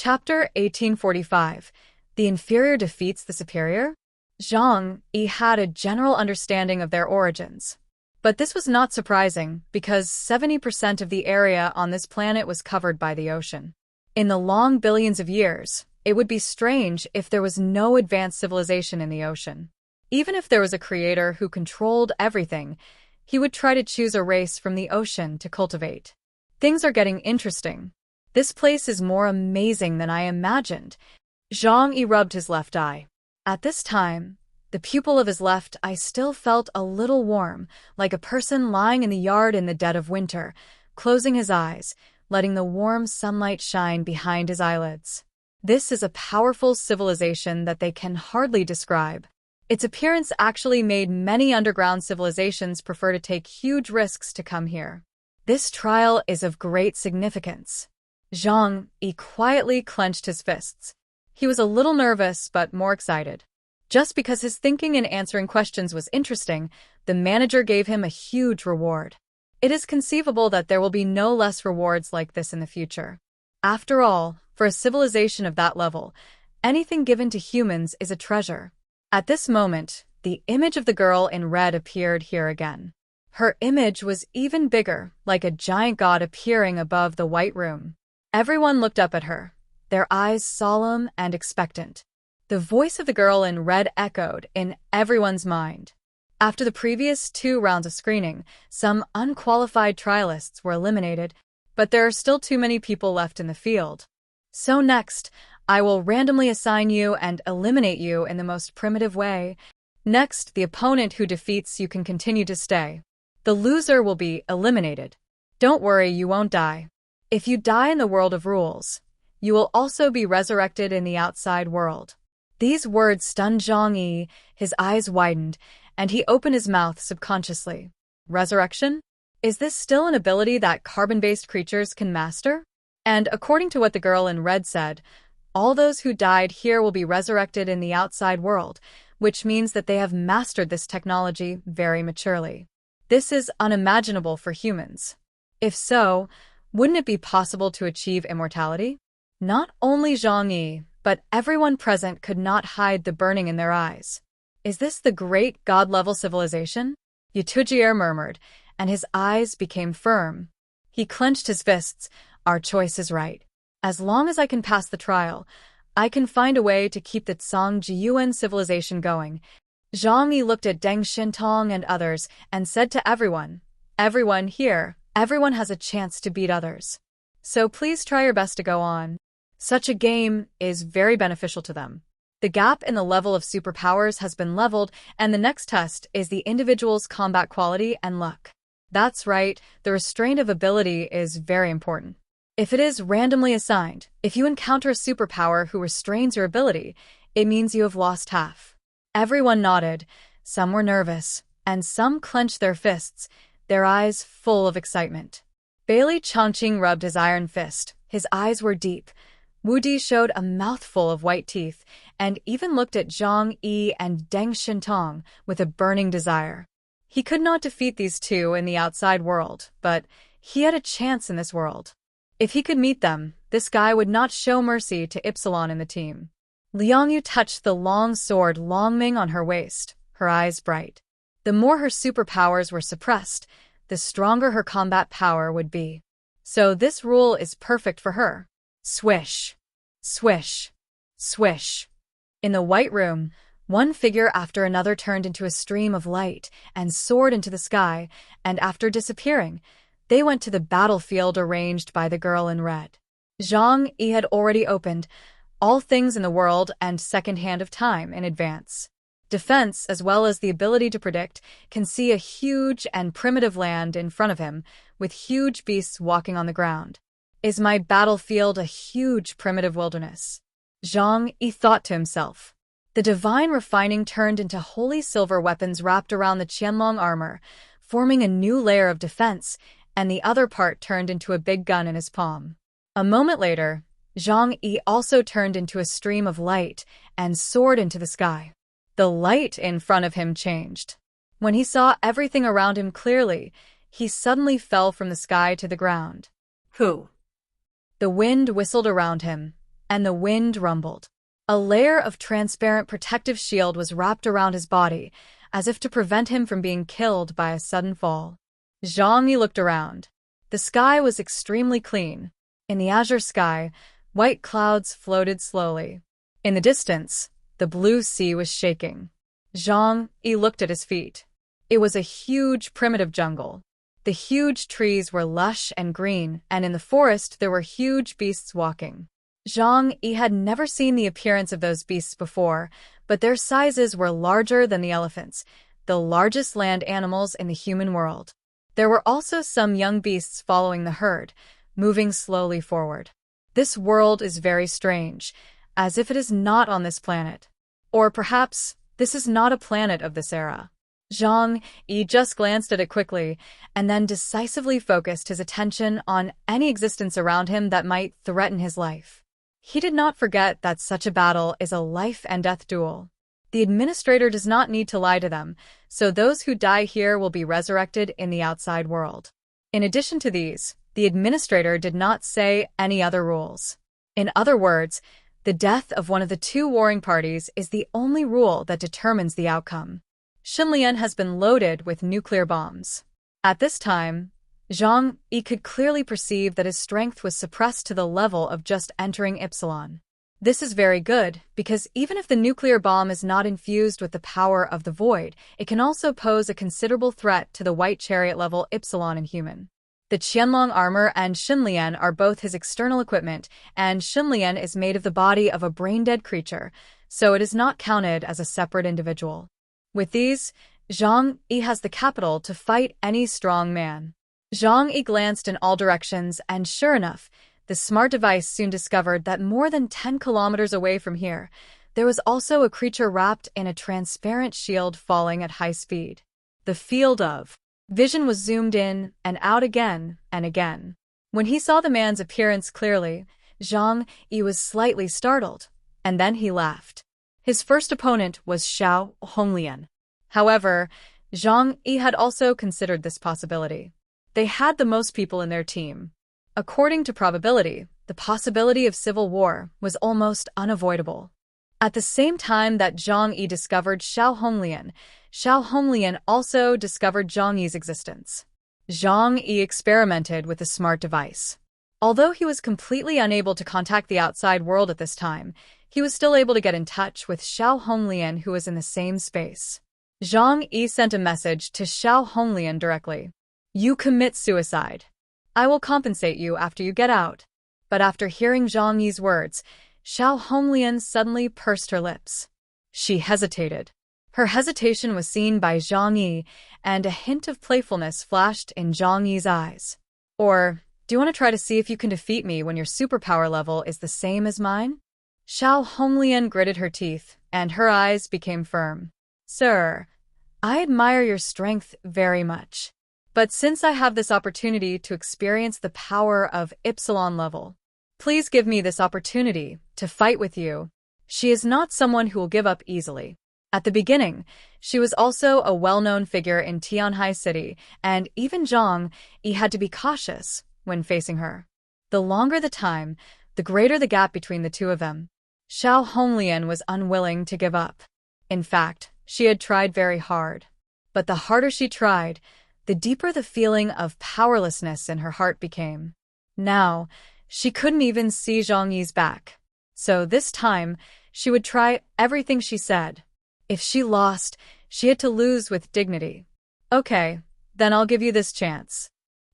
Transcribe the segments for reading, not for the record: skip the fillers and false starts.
Chapter 1845. The inferior defeats the superior? Zhang Yi had a general understanding of their origins. But this was not surprising, because 70% of the area on this planet was covered by the ocean. In the long billions of years, it would be strange if there was no advanced civilization in the ocean. Even if there was a creator who controlled everything, he would try to choose a race from the ocean to cultivate. Things are getting interesting. This place is more amazing than I imagined. Zhang Yi rubbed his left eye. At this time, the pupil of his left eye still felt a little warm, like a person lying in the yard in the dead of winter, closing his eyes, letting the warm sunlight shine behind his eyelids. This is a powerful civilization that they can hardly describe. Its appearance actually made many underground civilizations prefer to take huge risks to come here. This trial is of great significance. Zhang Yi quietly clenched his fists. He was a little nervous, but more excited. Just because his thinking and answering questions was interesting, the manager gave him a huge reward. It is conceivable that there will be no less rewards like this in the future. After all, for a civilization of that level, anything given to humans is a treasure. At this moment, the image of the girl in red appeared here again. Her image was even bigger, like a giant god appearing above the white room. Everyone looked up at her, their eyes solemn and expectant. The voice of the girl in red echoed in everyone's mind. After the previous 2 rounds of screening, some unqualified trialists were eliminated, but there are still too many people left in the field. So next, I will randomly assign you and eliminate you in the most primitive way. Next, the opponent who defeats you can continue to stay. The loser will be eliminated. Don't worry, you won't die. If you die in the world of rules, you will also be resurrected in the outside world. These words stunned Zhang Yi, his eyes widened, and he opened his mouth subconsciously. Resurrection? Is this still an ability that carbon-based creatures can master? And according to what the girl in red said, all those who died here will be resurrected in the outside world, which means that they have mastered this technology very maturely. This is unimaginable for humans. If so, wouldn't it be possible to achieve immortality? Not only Zhang Yi, but everyone present could not hide the burning in their eyes. Is this the great god-level civilization? Yutujier murmured, and his eyes became firm. He clenched his fists. Our choice is right. As long as I can pass the trial, I can find a way to keep the Zhang civilization going. Zhang Yi looked at Deng Shintong and others and said to everyone here, everyone has a chance to beat others. So please try your best to go on. Such a game is very beneficial to them. The gap in the level of superpowers has been leveled, and the next test is the individual's combat quality and luck. That's right, the restraint of ability is very important. If it is randomly assigned, if you encounter a superpower who restrains your ability, it means you have lost half. Everyone nodded, some were nervous, and some clenched their fists, their eyes full of excitement. Bailey Chongqing rubbed his iron fist. His eyes were deep. Wu Di showed a mouthful of white teeth, and even looked at Zhang Yi and Deng Shintong with a burning desire. He could not defeat these two in the outside world, but he had a chance in this world. If he could meet them, this guy would not show mercy to Ypsilon in the team. Liang Yu touched the long sword Longming on her waist, her eyes bright. The more her superpowers were suppressed, the stronger her combat power would be. So this rule is perfect for her. Swish, swish, swish. In the white room, one figure after another turned into a stream of light and soared into the sky, and after disappearing, they went to the battlefield arranged by the girl in red. Zhang Yi had already opened all things in the world and second hand of time in advance. Defense, as well as the ability to predict, can see a huge and primitive land in front of him, with huge beasts walking on the ground. Is my battlefield a huge primitive wilderness? Zhang Yi thought to himself. The divine refining turned into holy silver weapons wrapped around the Qianlong armor, forming a new layer of defense, and the other part turned into a big gun in his palm. A moment later, Zhang Yi also turned into a stream of light and soared into the sky. The light in front of him changed. When he saw everything around him clearly, he suddenly fell from the sky to the ground. Who? The wind whistled around him, and the wind rumbled. A layer of transparent protective shield was wrapped around his body, as if to prevent him from being killed by a sudden fall. Zhang Yi looked around. The sky was extremely clean. In the azure sky, white clouds floated slowly. In the distance, the blue sea was shaking. Zhang Yi looked at his feet. It was a huge primitive jungle. The huge trees were lush and green, and in the forest there were huge beasts walking. Zhang Yi had never seen the appearance of those beasts before, but their sizes were larger than the elephants, the largest land animals in the human world. There were also some young beasts following the herd, moving slowly forward. This world is very strange, as if it is not on this planet. Or perhaps this is not a planet of this era. Zhang Yi just glanced at it quickly, and then decisively focused his attention on any existence around him that might threaten his life. He did not forget that such a battle is a life-and-death duel. The administrator does not need to lie to them, so those who die here will be resurrected in the outside world. In addition to these, the administrator did not say any other rules. In other words, the death of one of the two warring parties is the only rule that determines the outcome. Honglian has been loaded with nuclear bombs. At this time, Zhang Yi could clearly perceive that his strength was suppressed to the level of just entering Epsilon. This is very good, because even if the nuclear bomb is not infused with the power of the void, it can also pose a considerable threat to the white chariot level Epsilon in human. The Qianlong armor and Honglian are both his external equipment, and Honglian is made of the body of a brain-dead creature, so it is not counted as a separate individual. With these, Zhang Yi has the capital to fight any strong man. Zhang Yi glanced in all directions, and sure enough, the smart device soon discovered that more than 10 kilometers away from here, there was also a creature wrapped in a transparent shield falling at high speed. The field of vision was zoomed in and out again and again. When he saw the man's appearance clearly, Zhang Yi was slightly startled, and then he laughed. His first opponent was Honglian. However, Zhang Yi had also considered this possibility. They had the most people in their team. According to probability, the possibility of civil war was almost unavoidable. At the same time that Zhang Yi discovered Honglian also discovered Zhang Yi's existence. Zhang Yi experimented with the smart device. Although he was completely unable to contact the outside world at this time, he was still able to get in touch with Honglian, who was in the same space. Zhang Yi sent a message to Honglian directly. "You commit suicide. I will compensate you after you get out." But after hearing Zhang Yi's words, Honglian suddenly pursed her lips. She hesitated. Her hesitation was seen by Zhang Yi, and a hint of playfulness flashed in Zhang Yi's eyes. "Or, do you want to try to see if you can defeat me when your superpower level is the same as mine?" Honglian gritted her teeth, and her eyes became firm. "Sir, I admire your strength very much. But since I have this opportunity to experience the power of Epsilon level, please give me this opportunity to fight with you." She is not someone who will give up easily. At the beginning, she was also a well-known figure in Tianhai City, and even Zhang Yi had to be cautious when facing her. The longer the time, the greater the gap between the two of them. Honglian was unwilling to give up. In fact, she had tried very hard. But the harder she tried, the deeper the feeling of powerlessness in her heart became. Now, she couldn't even see Zhang Yi's back. So this time, she would try everything she said. If she lost, she had to lose with dignity. "Okay, then I'll give you this chance,"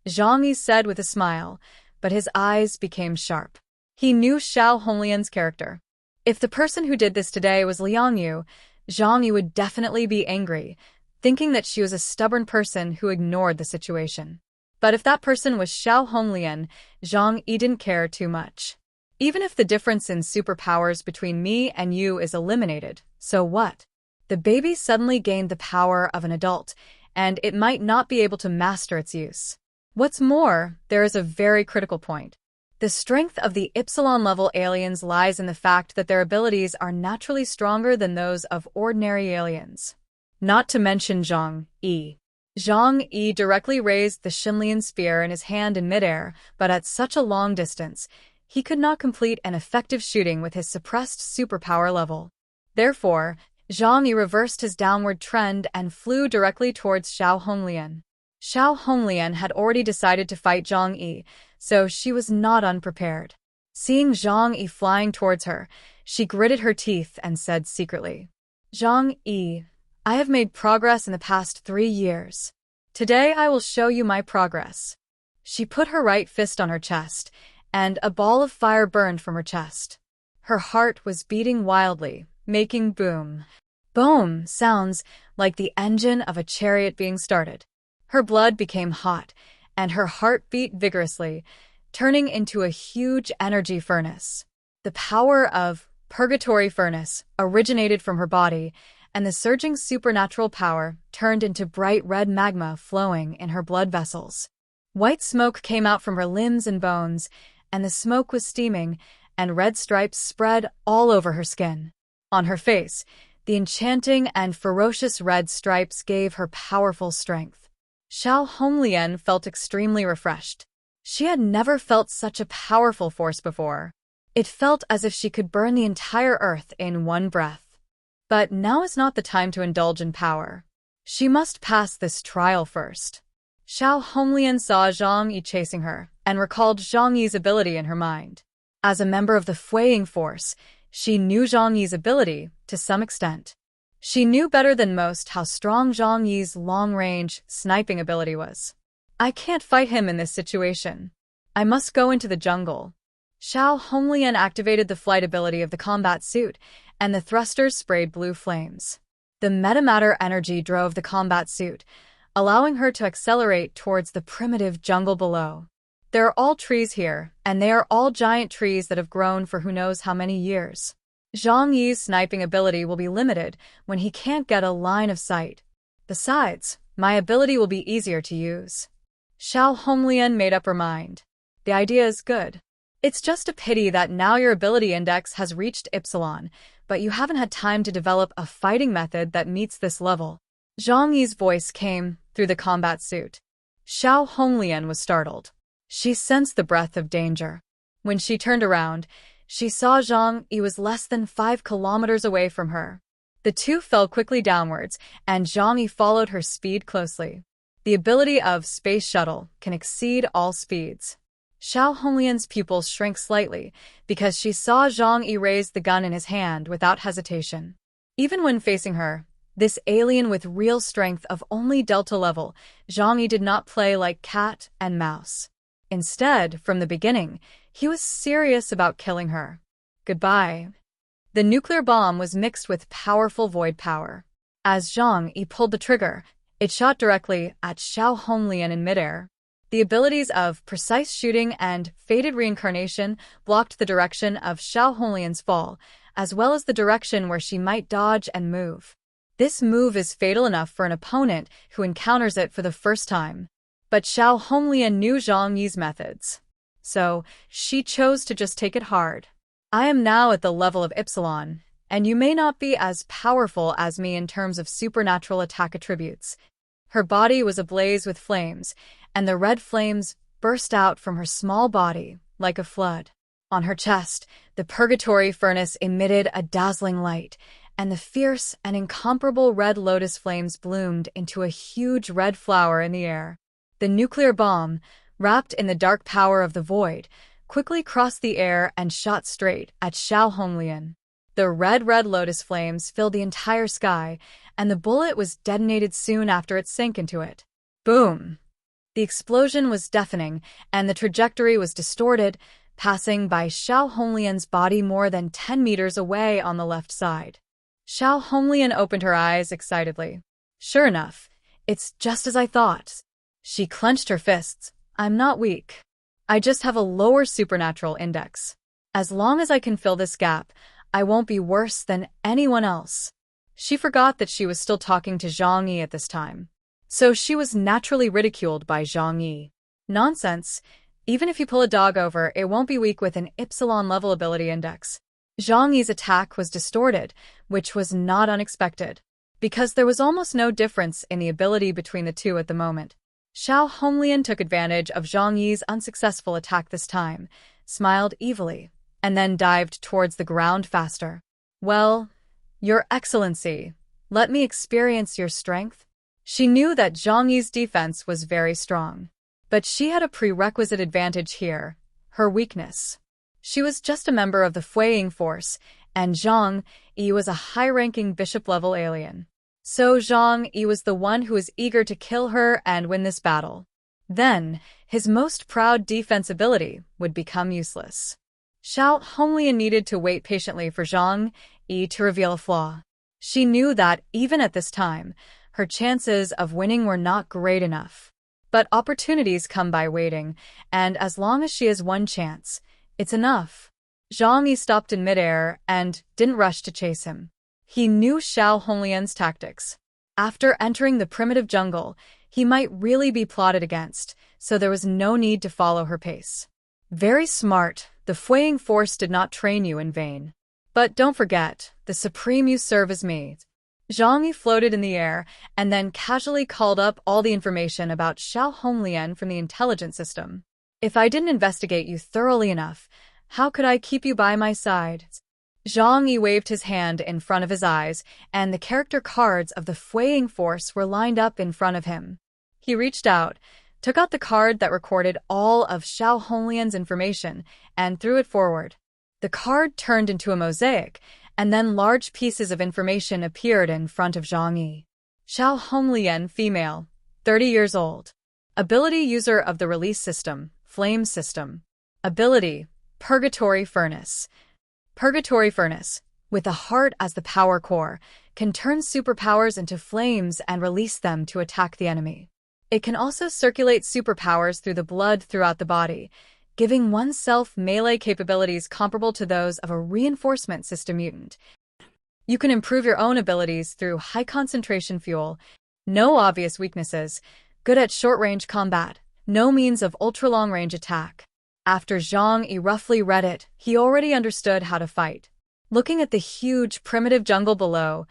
Zhang Yi said with a smile, but his eyes became sharp. He knew Honglian's character. If the person who did this today was Liang Yu, Zhang Yi would definitely be angry, thinking that she was a stubborn person who ignored the situation. But if that person was Honglian, Zhang Yi didn't care too much. "Even if the difference in superpowers between me and you is eliminated, so what? The baby suddenly gained the power of an adult, and it might not be able to master its use. What's more, there is a very critical point. The strength of the Epsilon-level aliens lies in the fact that their abilities are naturally stronger than those of ordinary aliens. Not to mention Zhang Yi. Zhang Yi directly raised the Honglian spear in his hand in midair, but at such a long distance, he could not complete an effective shooting with his suppressed superpower level. Therefore, Zhang Yi reversed his downward trend and flew directly towards Xiao Honglian. Xiao Honglian had already decided to fight Zhang Yi, so she was not unprepared. Seeing Zhang Yi flying towards her, she gritted her teeth and said secretly, "Zhang Yi, I have made progress in the past 3 years. Today I will show you my progress." She put her right fist on her chest, and a ball of fire burned from her chest. Her heart was beating wildly, making boom, boom sounds like the engine of a chariot being started. Her blood became hot, and her heart beat vigorously, turning into a huge energy furnace. The power of purgatory furnace originated from her body, and the surging supernatural power turned into bright red magma flowing in her blood vessels. White smoke came out from her limbs and bones, and the smoke was steaming, and red stripes spread all over her skin. On her face, the enchanting and ferocious red stripes gave her powerful strength. Xiao Honglian felt extremely refreshed. She had never felt such a powerful force before. It felt as if she could burn the entire earth in one breath. But now is not the time to indulge in power. She must pass this trial first. Xiao Honglian saw Zhang Yi chasing her and recalled Zhang Yi's ability in her mind. As a member of the Fuying Force, she knew Zhang Yi's ability to some extent. She knew better than most how strong Zhang Yi's long-range sniping ability was. "I can't fight him in this situation. I must go into the jungle." Xiao Honglian activated the flight ability of the combat suit, and the thrusters sprayed blue flames. The metamatter energy drove the combat suit, allowing her to accelerate towards the primitive jungle below. There are all trees here, and they are all giant trees that have grown for who knows how many years. Zhang Yi's sniping ability will be limited when he can't get a line of sight. Besides, my ability will be easier to use. Xiao Honglian made up her mind. The idea is good. It's just a pity that now your ability index has reached Epsilon, but you haven't had time to develop a fighting method that meets this level. Zhang Yi's voice came through the combat suit. Xiao Honglian was startled. She sensed the breath of danger. When she turned around, she saw Zhang Yi was less than 5 kilometers away from her. The two fell quickly downwards, and Zhang Yi followed her speed closely. The ability of Space Shuttle can exceed all speeds. Xiao Honglian's pupils shrank slightly because she saw Zhang Yi raise the gun in his hand without hesitation. Even when facing her, this alien with real strength of only Delta level, Zhang Yi did not play like cat and mouse. Instead, from the beginning, he was serious about killing her. Goodbye. The nuclear bomb was mixed with powerful void power. As Zhang Yi pulled the trigger, it shot directly at Xiao Honglian in midair. The abilities of precise shooting and fated reincarnation blocked the direction of Xiao Honglian's fall, as well as the direction where she might dodge and move. This move is fatal enough for an opponent who encounters it for the first time. But Xiao Honglian knew Zhang Yi's methods. So, she chose to just take it hard. "I am now at the level of Epsilon, and you may not be as powerful as me in terms of supernatural attack attributes." Her body was ablaze with flames, and the red flames burst out from her small body like a flood. On her chest, the purgatory furnace emitted a dazzling light, and the fierce and incomparable red lotus flames bloomed into a huge red flower in the air. The nuclear bomb, wrapped in the dark power of the void, quickly crossed the air and shot straight at Xiao Honglian. The red lotus flames filled the entire sky, and the bullet was detonated soon after it sank into it. Boom! The explosion was deafening, and the trajectory was distorted, passing by Xiao Honglian's body more than 10 meters away on the left side. Xiao Honglian opened her eyes excitedly. "Sure enough, it's just as I thought." She clenched her fists. "I'm not weak. I just have a lower supernatural index. As long as I can fill this gap, I won't be worse than anyone else." She forgot that she was still talking to Zhang Yi at this time. So she was naturally ridiculed by Zhang Yi. Nonsense. Even if you pull a dog over, it won't be weak with an Epsilon level ability index. Zhang Yi's attack was distorted, which was not unexpected, because there was almost no difference in the ability between the two at the moment. Xiao Honglian took advantage of Zhang Yi's unsuccessful attack this time, smiled evilly, and then dived towards the ground faster. "Well, Your Excellency, let me experience your strength." She knew that Zhang Yi's defense was very strong. But she had a prerequisite advantage here, her weakness. She was just a member of the Fuying Force, and Zhang Yi was a high-ranking bishop-level alien. So Zhang Yi was the one who was eager to kill her and win this battle. Then, his most proud defense ability would become useless. Honglian needed to wait patiently for Zhang Yi to reveal a flaw. She knew that, even at this time, her chances of winning were not great enough. But opportunities come by waiting, and as long as she has one chance, it's enough. Zhang Yi stopped in midair and didn't rush to chase him. He knew Honglian's tactics. After entering the primitive jungle, he might really be plotted against, so there was no need to follow her pace. Very smart, the Fuying Force did not train you in vain. But don't forget, the supreme you serve is me. Zhang Yi floated in the air and then casually called up all the information about Honglian from the intelligence system. "If I didn't investigate you thoroughly enough, how could I keep you by my side?" Zhang Yi waved his hand in front of his eyes, and the character cards of the Fuying Force were lined up in front of him. He reached out, took out the card that recorded all of Honglian's information, and threw it forward. The card turned into a mosaic, and then large pieces of information appeared in front of Zhang Yi. Honglian, female, 30 years old. Ability user of the release system, flame system. Ability, Purgatory Furnace. Purgatory Furnace, with the heart as the power core, can turn superpowers into flames and release them to attack the enemy. It can also circulate superpowers through the blood throughout the body, giving oneself melee capabilities comparable to those of a reinforcement system mutant. You can improve your own abilities through high-concentration fuel, no obvious weaknesses, good at short-range combat, no means of ultra-long-range attack. After Zhang Yi roughly read it, he already understood how to fight. Looking at the huge primitive jungle below,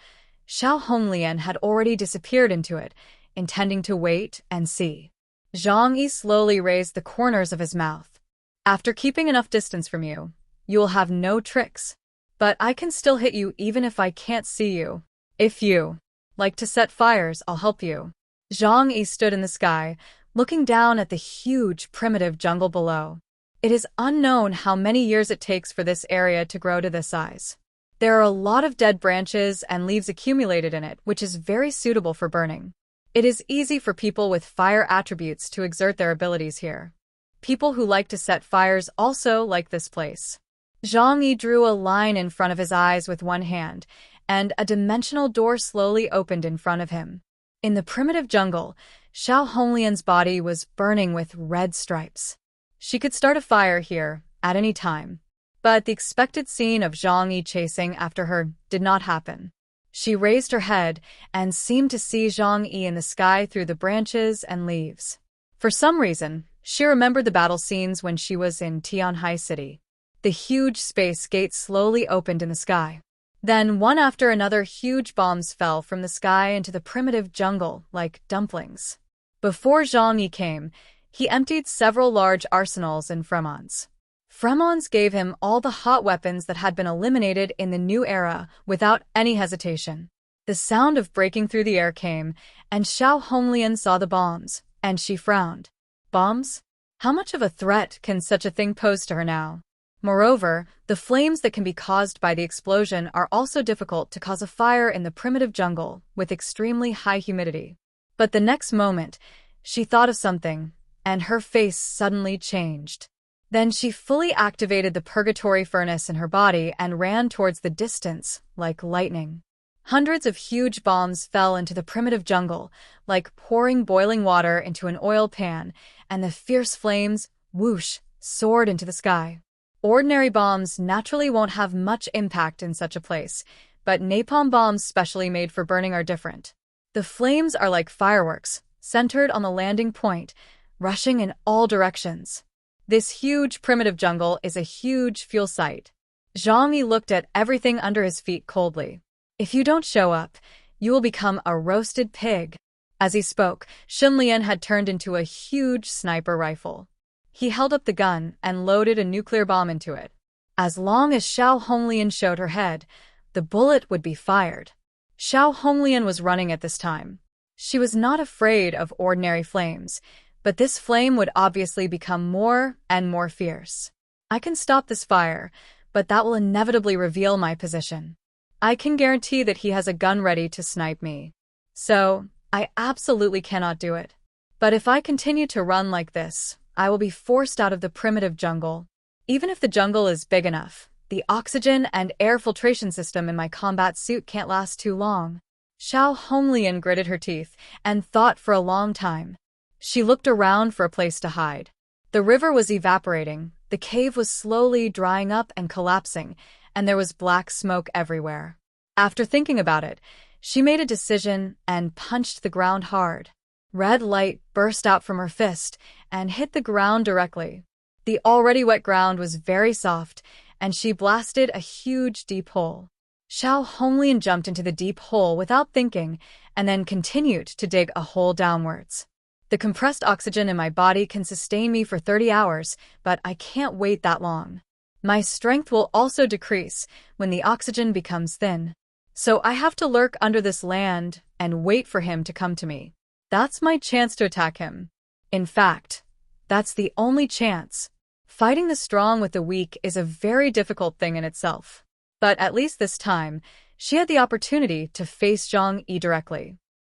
Honglian had already disappeared into it, intending to wait and see. Zhang Yi slowly raised the corners of his mouth. "After keeping enough distance from you, you will have no tricks. But I can still hit you even if I can't see you. If you like to set fires, I'll help you." Zhang Yi stood in the sky, looking down at the huge primitive jungle below. It is unknown how many years it takes for this area to grow to this size. There are a lot of dead branches and leaves accumulated in it, which is very suitable for burning. It is easy for people with fire attributes to exert their abilities here. People who like to set fires also like this place. Zhang Yi drew a line in front of his eyes with one hand, and a dimensional door slowly opened in front of him. In the primitive jungle, Honglian's body was burning with red stripes. She could start a fire here at any time. But the expected scene of Zhang Yi chasing after her did not happen. She raised her head and seemed to see Zhang Yi in the sky through the branches and leaves. For some reason, she remembered the battle scenes when she was in Tianhai City. The huge space gates slowly opened in the sky. Then, one after another, huge bombs fell from the sky into the primitive jungle like dumplings. Before Zhang Yi came, he emptied several large arsenals in Fremons. Fremons gave him all the hot weapons that had been eliminated in the new era without any hesitation. The sound of breaking through the air came, and Honglian saw the bombs, and she frowned. Bombs? How much of a threat can such a thing pose to her now? Moreover, the flames that can be caused by the explosion are also difficult to cause a fire in the primitive jungle with extremely high humidity. But the next moment, she thought of something, and her face suddenly changed. Then she fully activated the purgatory furnace in her body and ran towards the distance like lightning. Hundreds of huge bombs fell into the primitive jungle, like pouring boiling water into an oil pan, and the fierce flames, whoosh, soared into the sky. Ordinary bombs naturally won't have much impact in such a place, but napalm bombs specially made for burning are different. The flames are like fireworks, centered on the landing point, rushing in all directions. This huge primitive jungle is a huge fuel site. Zhang Yi looked at everything under his feet coldly. "If you don't show up, you will become a roasted pig." As he spoke, Xunlian had turned into a huge sniper rifle. He held up the gun and loaded a nuclear bomb into it. As long as Xiao Honglian showed her head, the bullet would be fired. Xiao Honglian was running at this time. She was not afraid of ordinary flames, but this flame would obviously become more and more fierce. I can stop this fire, but that will inevitably reveal my position. I can guarantee that he has a gun ready to snipe me. So, I absolutely cannot do it. But if I continue to run like this, I will be forced out of the primitive jungle. Even if the jungle is big enough, the oxygen and air filtration system in my combat suit can't last too long. Xiao Honglian gritted her teeth and thought for a long time. She looked around for a place to hide. The river was evaporating, the cave was slowly drying up and collapsing, and there was black smoke everywhere. After thinking about it, she made a decision and punched the ground hard. Red light burst out from her fist and hit the ground directly. The already wet ground was very soft, and she blasted a huge deep hole. Xiao Honglian jumped into the deep hole without thinking and then continued to dig a hole downwards. The compressed oxygen in my body can sustain me for 30 hours, but I can't wait that long. My strength will also decrease when the oxygen becomes thin. So I have to lurk under this land and wait for him to come to me. That's my chance to attack him. In fact, that's the only chance. Fighting the strong with the weak is a very difficult thing in itself. But at least this time, she had the opportunity to face Zhang Yi directly.